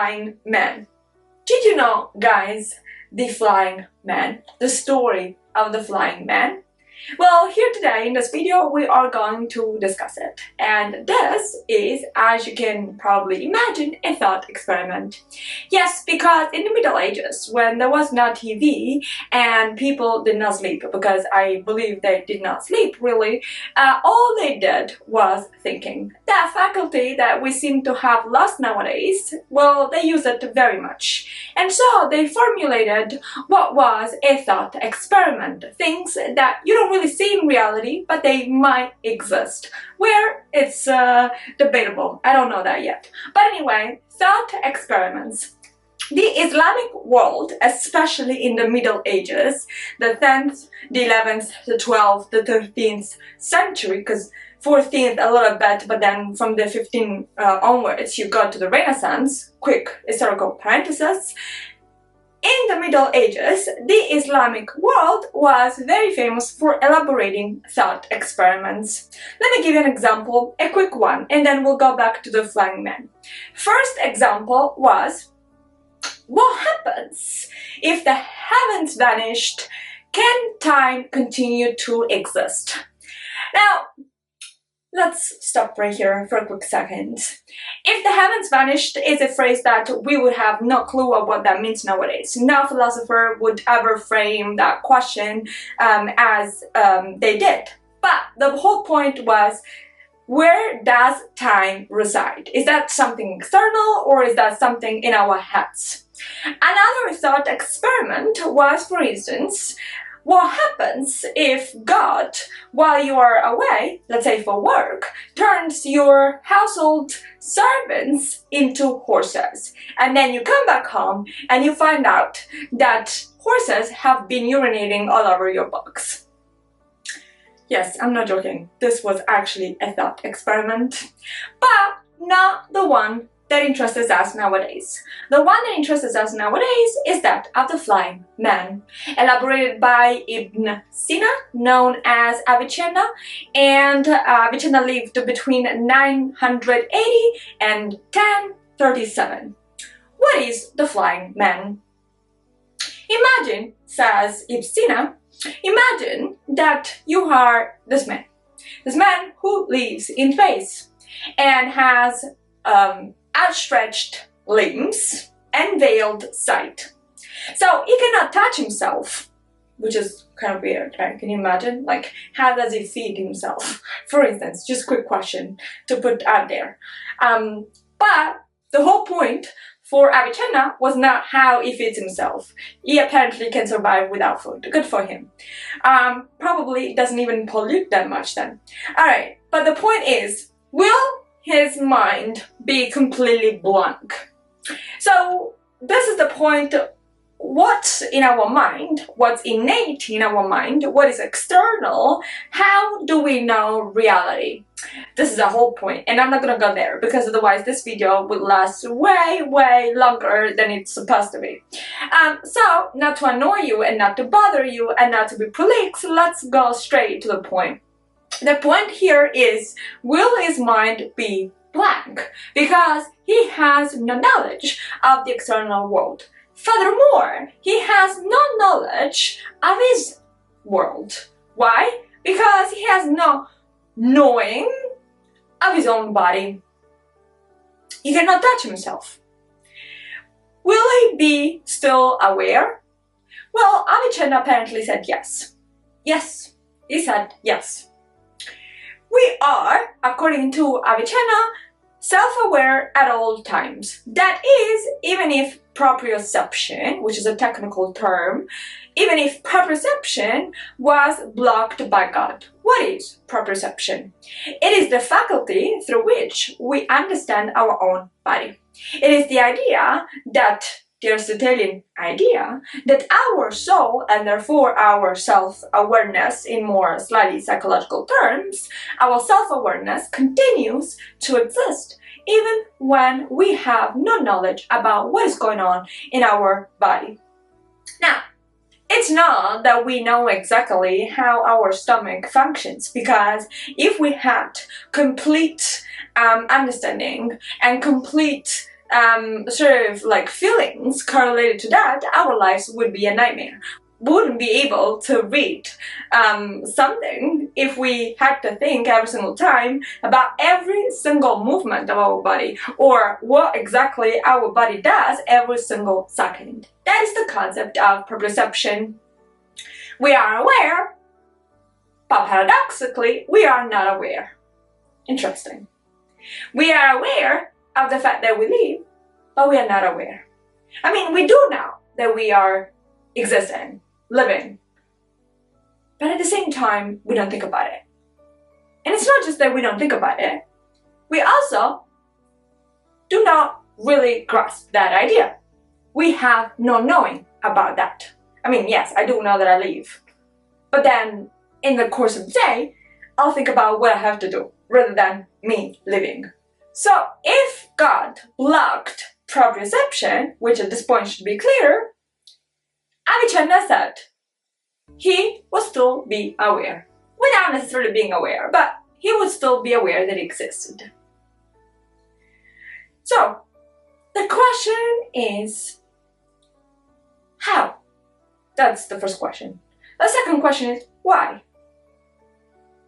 Flying Man. Did you know, guys, the Flying Man, the story of the Flying Man? Well, here today in this video we are going to discuss it, and this is, as you can probably imagine, a thought experiment. Yes, because in the Middle Ages, when there was no TV and people did not sleep, because I believe they did not sleep really, all they did was thinking. That faculty that we seem to have lost nowadays, well, they use it very much. And so they formulated what was a thought experiment, things that you don't really see in reality, but they might exist. Where it's debatable. I don't know that yet. But anyway, thought experiments. The Islamic world, especially in the Middle Ages, the 10th, the 11th, the 12th, the 13th century, because 14th a little bit, but then from the 15th onwards you got to the Renaissance. Quick historical parenthesis. In the Middle Ages, the Islamic world was very famous for elaborating thought experiments. Let me give you an example, a quick one, and then we'll go back to the Flying Man. First example was, what happens if the heavens vanished? Can time continue to exist? Now, let's stop right here for a quick second. If the heavens vanished is a phrase that we would have no clue of what that means nowadays. No philosopher would ever frame that question as they did. But the whole point was, where does time reside? Is that something external or is that something in our heads? Another thought experiment was, for instance, what happens if God, while you are away, let's say for work, turns your household servants into horses? And then you come back home and you find out that horses have been urinating all over your books. Yes, I'm not joking. This was actually a thought experiment, but not the one that interests us nowadays. The one that interests us nowadays is that of the Flying Man, elaborated by Ibn Sina, known as Avicenna, and Avicenna lived between 980 and 1037. What is the Flying Man? Imagine, says Ibn Sina, imagine that you are this man who lives in space and has outstretched limbs and veiled sight. So he cannot touch himself, which is kind of weird, right? Can you imagine? Like, how does he feed himself? For instance, just a quick question to put out there. But the whole point for Avicenna was not how he feeds himself. He apparently can survive without food. Good for him. Probably doesn't even pollute that much then. Alright, but the point is, will his mind be completely blank? So this is the point. What's in our mind, what's innate in our mind, what is external, how do we know reality? This is the whole point, and I'm not gonna go there because otherwise this video would last way longer than it's supposed to be. So, not to annoy you and not to bother you and not to be prolix, let's go straight to the point. The point here is, will his mind be blank? Because he has no knowledge of the external world. Furthermore, he has no knowledge of his world. Why? Because he has no knowing of his own body. He cannot touch himself. Will he be still aware? Well, Avicenna apparently said yes. Yes, he said yes. We are, according to Avicenna, self-aware at all times. That is, even if proprioception, which is a technical term, even if proprioception was blocked by God. What is proprioception? It is the faculty through which we understand our own body. It is the idea that, the Aristotelian idea, that our soul, and therefore our self-awareness in more slightly psychological terms, our self-awareness continues to exist even when we have no knowledge about what is going on in our body. Now, it's not that we know exactly how our stomach functions, because if we had complete understanding and complete sort of like feelings correlated to that, our lives would be a nightmare. We wouldn't be able to read something if we had to think every single time about every single movement of our body or what exactly our body does every single second. That is the concept of proprioception. We are aware, but paradoxically, we are not aware. Interesting. We are aware of the fact that we live, but we are not aware. I mean, we do know that we are existing, living, but at the same time, we don't think about it. And it's not just that we don't think about it, we also do not really grasp that idea. We have no knowing about that. I mean, yes, I do know that I live, but then in the course of the day, I'll think about what I have to do rather than me living. So if God blocked proprioception, which at this point should be clear, Avicenna said he would still be aware, without necessarily being aware, but he would still be aware that it existed. So the question is, how? That's the first question. The second question is, why?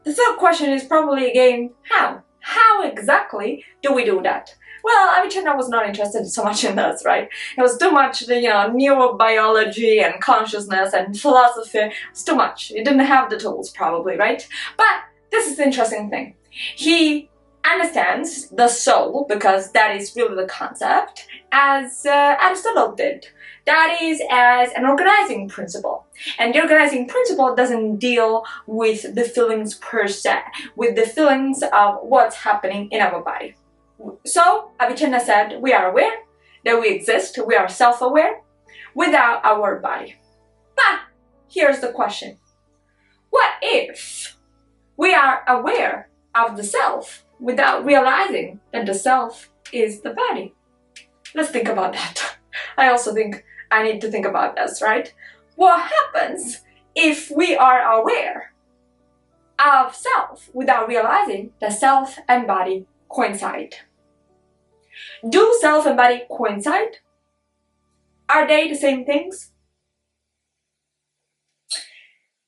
The third question is probably again, how? How exactly do we do that? Well, Avicenna was not interested so much in this, right? It was too much, neurobiology and consciousness and philosophy. It was too much. He didn't have the tools, probably, right? But this is the interesting thing. He understands the soul, because that is really the concept, as Aristotle did. That is as an organizing principle. And the organizing principle doesn't deal with the feelings per se, with the feelings of what's happening in our body. So, Avicenna said we are aware that we exist, we are self-aware without our body. But here's the question. What if we are aware of the self without realizing that the self is the body? Let's think about that. I also think I need to think about this, right? What happens if we are aware of self without realizing that self and body coincide? Do self and body coincide? Are they the same things?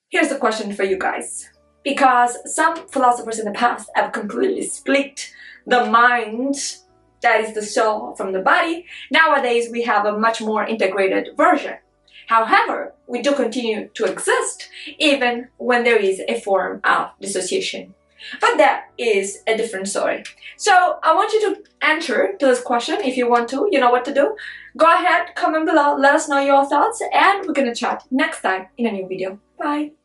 Here's the question for you guys. Because some philosophers in the past have completely split the mind, that is the soul, from the body. Nowadays we have a much more integrated version. However, we do continue to exist even when there is a form of dissociation. But that is a different story. So I want you to answer to this question if you want to. You know what to do. Go ahead, comment below, let us know your thoughts, and we're gonna chat next time in a new video. Bye!